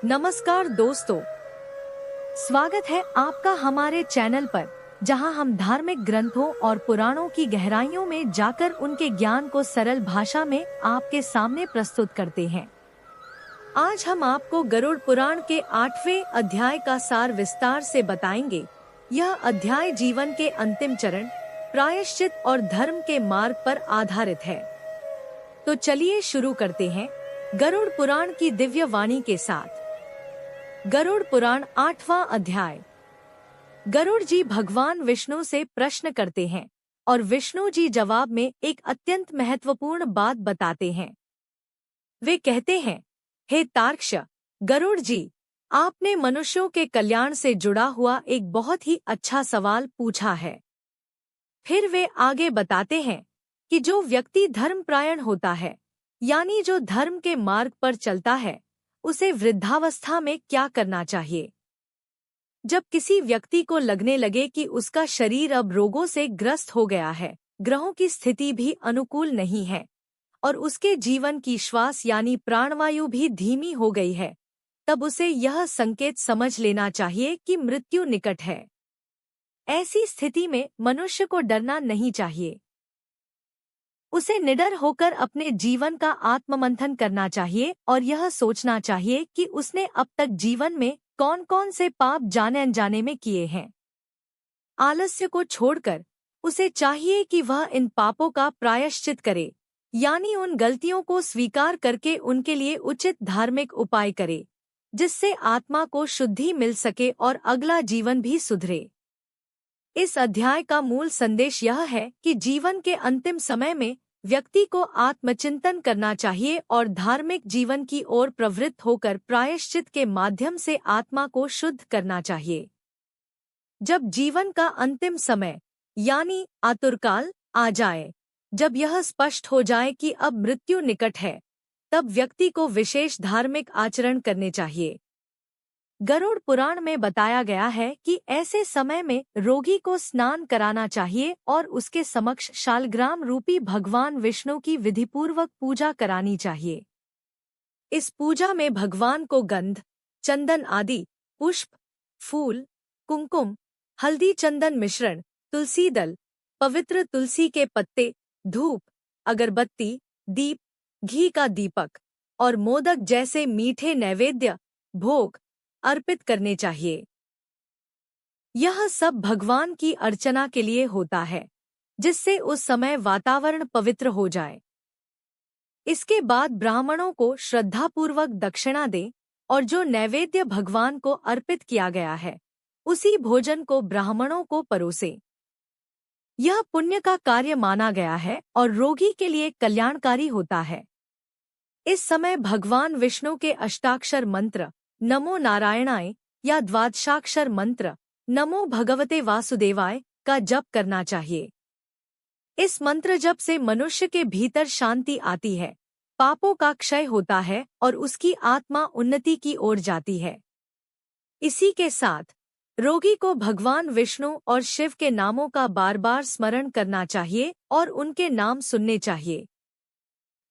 नमस्कार दोस्तों, स्वागत है आपका हमारे चैनल पर, जहां हम धार्मिक ग्रंथों और पुराणों की गहराइयों में जाकर उनके ज्ञान को सरल भाषा में आपके सामने प्रस्तुत करते हैं। आज हम आपको गरुड़ पुराण के 8वें अध्याय का सार विस्तार से बताएंगे। यह अध्याय जीवन के अंतिम चरण, प्रायश्चित और धर्म के मार्ग पर आधारित है। तो चलिए शुरू करते हैं गरुड़ पुराण की दिव्य वाणी के साथ। गरुड़ पुराण 8वां अध्याय। गरुड़ जी भगवान विष्णु से प्रश्न करते हैं और विष्णु जी जवाब में एक अत्यंत महत्वपूर्ण बात बताते हैं। वे कहते हैं, हे तार्क्ष गरुड़ जी, आपने मनुष्यों के कल्याण से जुड़ा हुआ एक बहुत ही अच्छा सवाल पूछा है। फिर वे आगे बताते हैं कि जो व्यक्ति धर्मपरायण होता है, यानी जो धर्म के मार्ग पर चलता है, उसे वृद्धावस्था में क्या करना चाहिए। जब किसी व्यक्ति को लगने लगे कि उसका शरीर अब रोगों से ग्रस्त हो गया है, ग्रहों की स्थिति भी अनुकूल नहीं है और उसके जीवन की श्वास यानी प्राणवायु भी धीमी हो गई है, तब उसे यह संकेत समझ लेना चाहिए कि मृत्यु निकट है। ऐसी स्थिति में मनुष्य को डरना नहीं चाहिए। उसे निडर होकर अपने जीवन का आत्ममंथन करना चाहिए और यह सोचना चाहिए कि उसने अब तक जीवन में कौन कौन से पाप जाने अनजाने में किए हैं। आलस्य को छोड़कर उसे चाहिए कि वह इन पापों का प्रायश्चित करे, यानी उन गलतियों को स्वीकार करके उनके लिए उचित धार्मिक उपाय करे, जिससे आत्मा को शुद्धि मिल सके और अगला जीवन भी सुधरे। इस अध्याय का मूल संदेश यह है कि जीवन के अंतिम समय में व्यक्ति को आत्मचिंतन करना चाहिए और धार्मिक जीवन की ओर प्रवृत्त होकर प्रायश्चित के माध्यम से आत्मा को शुद्ध करना चाहिए। जब जीवन का अंतिम समय यानी आतुरकाल आ जाए, जब यह स्पष्ट हो जाए कि अब मृत्यु निकट है, तब व्यक्ति को विशेष धार्मिक आचरण करने चाहिए। गरुड़ पुराण में बताया गया है कि ऐसे समय में रोगी को स्नान कराना चाहिए और उसके समक्ष शालग्राम रूपी भगवान विष्णु की विधिपूर्वक पूजा करानी चाहिए। इस पूजा में भगवान को गंध, चंदन आदि पुष्प, फूल, कुमकुम, हल्दी चंदन मिश्रण, तुलसी दल, पवित्र तुलसी के पत्ते, धूप, अगरबत्ती, दीप, घी का दीपक और मोदक जैसे मीठे नैवेद्य, भोग अर्पित करने चाहिए। यह सब भगवान की अर्चना के लिए होता है, जिससे उस समय वातावरण पवित्र हो जाए। इसके बाद ब्राह्मणों को श्रद्धापूर्वक दक्षिणा दें और जो नैवेद्य भगवान को अर्पित किया गया है, उसी भोजन को ब्राह्मणों को परोसें। यह पुण्य का कार्य माना गया है और रोगी के लिए कल्याणकारी होता है। इस समय भगवान विष्णु के अष्टाक्षर मंत्र नमो नारायणाय या द्वादशाक्षर मंत्र नमो भगवते वासुदेवाय का जप करना चाहिए। इस मंत्र जप से मनुष्य के भीतर शांति आती है, पापों का क्षय होता है और उसकी आत्मा उन्नति की ओर जाती है। इसी के साथ रोगी को भगवान विष्णु और शिव के नामों का बार बार स्मरण करना चाहिए और उनके नाम सुनने चाहिए।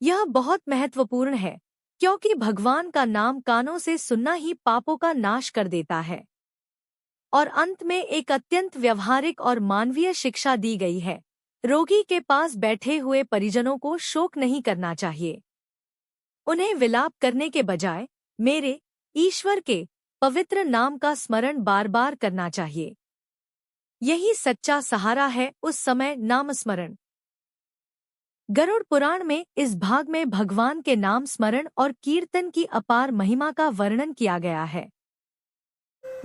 यह बहुत महत्वपूर्ण है, क्योंकि भगवान का नाम कानों से सुनना ही पापों का नाश कर देता है। और अंत में एक अत्यंत व्यवहारिक और मानवीय शिक्षा दी गई है। रोगी के पास बैठे हुए परिजनों को शोक नहीं करना चाहिए। उन्हें विलाप करने के बजाय मेरे ईश्वर के पवित्र नाम का स्मरण बार बार करना चाहिए। यही सच्चा सहारा है उस समय नाम स्मरण। गरुड़ पुराण में इस भाग में भगवान के नाम स्मरण और कीर्तन की अपार महिमा का वर्णन किया गया है।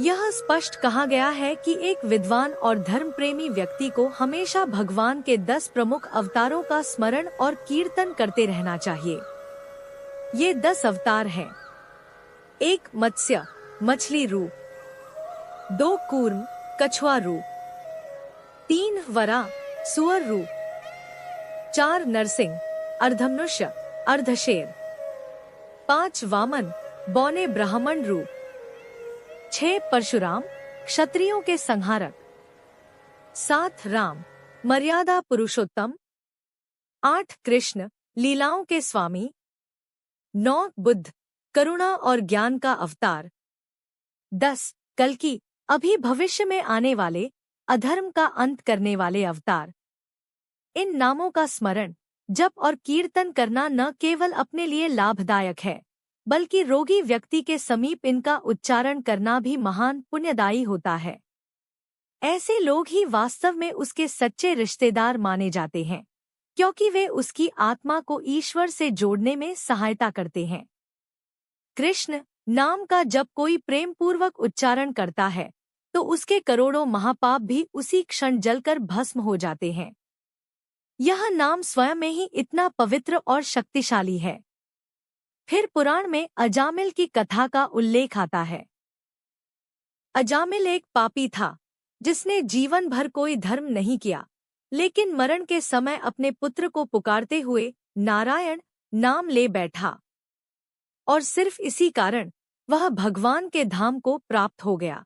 यह स्पष्ट कहा गया है कि एक विद्वान और धर्मप्रेमी व्यक्ति को हमेशा भगवान के 10 प्रमुख अवतारों का स्मरण और कीर्तन करते रहना चाहिए। ये 10 अवतार हैं। 1 मत्स्य मछली रूप, 2 कूर्म कछुआ रूप, 3 वरा सुअर रूप, 4 नरसिंह अर्धमनुष्य अर्धशेर, 5 वामन बौने ब्राह्मण रूप, 6 परशुराम क्षत्रियों के संहारक, 7 राम मर्यादा पुरुषोत्तम, 8 कृष्ण लीलाओं के स्वामी, 9 बुद्ध करुणा और ज्ञान का अवतार। 10 कल्कि, अभी भविष्य में आने वाले अधर्म का अंत करने वाले अवतार। इन नामों का स्मरण, जप और कीर्तन करना न केवल अपने लिए लाभदायक है, बल्कि रोगी व्यक्ति के समीप इनका उच्चारण करना भी महान पुण्यदायी होता है। ऐसे लोग ही वास्तव में उसके सच्चे रिश्तेदार माने जाते हैं, क्योंकि वे उसकी आत्मा को ईश्वर से जोड़ने में सहायता करते हैं। कृष्ण नाम का जब कोई प्रेम पूर्वक उच्चारण करता है, तो उसके करोड़ों महापाप भी उसी क्षण जलकर भस्म हो जाते हैं। यह नाम स्वयं में ही इतना पवित्र और शक्तिशाली है। फिर पुराण में अजामिल की कथा का उल्लेख आता है। अजामिल एक पापी था, जिसने जीवन भर कोई धर्म नहीं किया, लेकिन मरण के समय अपने पुत्र को पुकारते हुए नारायण नाम ले बैठा, और सिर्फ इसी कारण वह भगवान के धाम को प्राप्त हो गया।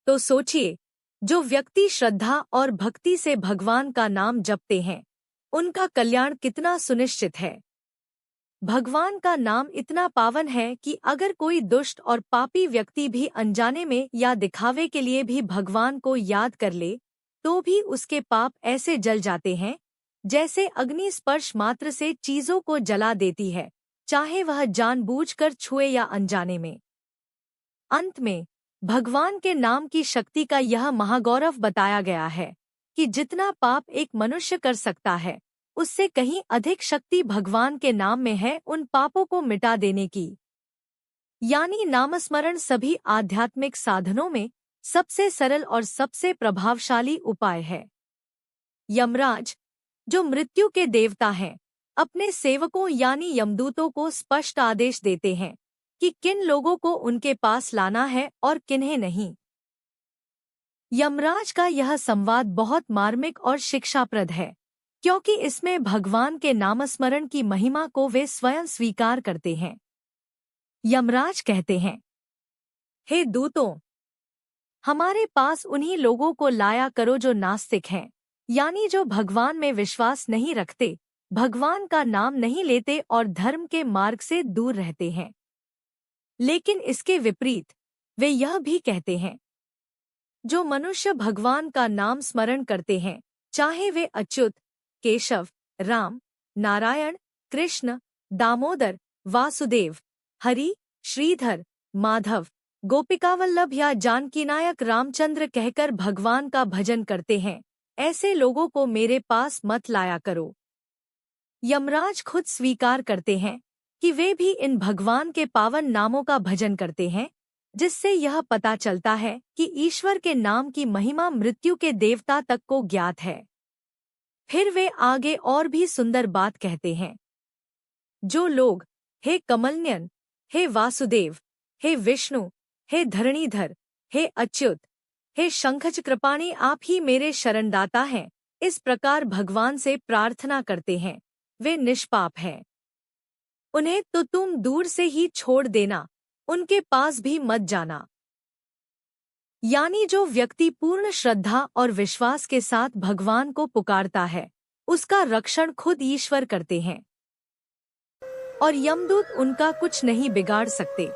तो सोचिए, जो व्यक्ति श्रद्धा और भक्ति से भगवान का नाम जपते हैं, उनका कल्याण कितना सुनिश्चित है। भगवान का नाम इतना पावन है कि अगर कोई दुष्ट और पापी व्यक्ति भी अनजाने में या दिखावे के लिए भी भगवान को याद कर ले, तो भी उसके पाप ऐसे जल जाते हैं जैसे अग्नि स्पर्श मात्र से चीजों को जला देती है, चाहे वह जानबूझकर छुए या अनजाने में। अंत में भगवान के नाम की शक्ति का यह महागौरव बताया गया है कि जितना पाप एक मनुष्य कर सकता है, उससे कहीं अधिक शक्ति भगवान के नाम में है उन पापों को मिटा देने की। यानी नामस्मरण सभी आध्यात्मिक साधनों में सबसे सरल और सबसे प्रभावशाली उपाय है। यमराज, जो मृत्यु के देवता हैं, अपने सेवकों यानी यमदूतों को स्पष्ट आदेश देते हैं कि किन लोगों को उनके पास लाना है और किन्हें नहीं। यमराज का यह संवाद बहुत मार्मिक और शिक्षाप्रद है, क्योंकि इसमें भगवान के नामस्मरण की महिमा को वे स्वयं स्वीकार करते हैं। यमराज कहते हैं, हे दूतों, हमारे पास उन्हीं लोगों को लाया करो जो नास्तिक हैं, यानी जो भगवान में विश्वास नहीं रखते, भगवान का नाम नहीं लेते और धर्म के मार्ग से दूर रहते हैं। लेकिन इसके विपरीत वे यह भी कहते हैं, जो मनुष्य भगवान का नाम स्मरण करते हैं, चाहे वे अच्युत, केशव, राम, नारायण, कृष्ण, दामोदर, वासुदेव, हरि, श्रीधर, माधव, गोपिकावल्लभ या जानकीनायक रामचंद्र कहकर भगवान का भजन करते हैं, ऐसे लोगों को मेरे पास मत लाया करो। यमराज खुद स्वीकार करते हैं कि वे भी इन भगवान के पावन नामों का भजन करते हैं, जिससे यह पता चलता है कि ईश्वर के नाम की महिमा मृत्यु के देवता तक को ज्ञात है। फिर वे आगे और भी सुंदर बात कहते हैं, जो लोग हे कमलनयन, हे वासुदेव, हे विष्णु, हे धरणीधर, हे अच्युत, हे शंखचक्रपाणी, आप ही मेरे शरणदाता हैं, इस प्रकार भगवान से प्रार्थना करते हैं, वे निष्पाप हैं। उन्हें तो तुम दूर से ही छोड़ देना, उनके पास भी मत जाना। यानी जो व्यक्ति पूर्ण श्रद्धा और विश्वास के साथ भगवान को पुकारता है, उसका रक्षण खुद ईश्वर करते हैं और यमदूत उनका कुछ नहीं बिगाड़ सकते।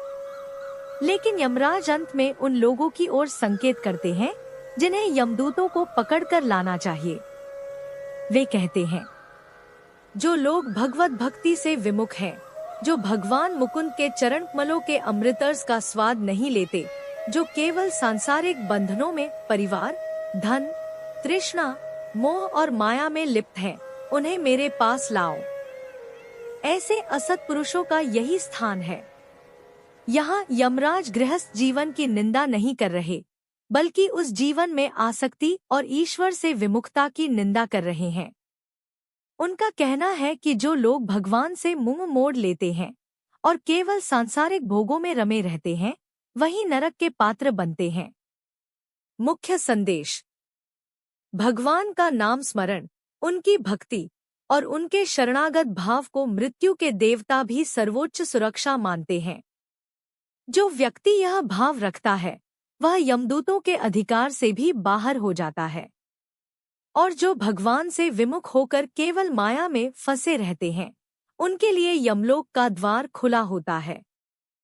लेकिन यमराज अंत में उन लोगों की ओर संकेत करते हैं जिन्हें यमदूतों को पकड़कर लाना चाहिए। वे कहते हैं, जो लोग भगवत भक्ति से विमुख हैं, जो भगवान मुकुंद के चरण कमलों के अमृतरस का स्वाद नहीं लेते, जो केवल सांसारिक बंधनों में परिवार, धन, तृष्णा, मोह और माया में लिप्त हैं, उन्हें मेरे पास लाओ। ऐसे असत पुरुषों का यही स्थान है। यहाँ यमराज गृहस्थ जीवन की निंदा नहीं कर रहे, बल्कि उस जीवन में आसक्ति और ईश्वर से विमुखता की निंदा कर रहे हैं। उनका कहना है कि जो लोग भगवान से मुंह मोड़ लेते हैं और केवल सांसारिक भोगों में रमे रहते हैं, वही नरक के पात्र बनते हैं। मुख्य संदेश: भगवान का नाम स्मरण, उनकी भक्ति और उनके शरणागत भाव को मृत्यु के देवता भी सर्वोच्च सुरक्षा मानते हैं। जो व्यक्ति यह भाव रखता है, वह यमदूतों के अधिकार से भी बाहर हो जाता है, और जो भगवान से विमुख होकर केवल माया में फंसे रहते हैं, उनके लिए यमलोक का द्वार खुला होता है।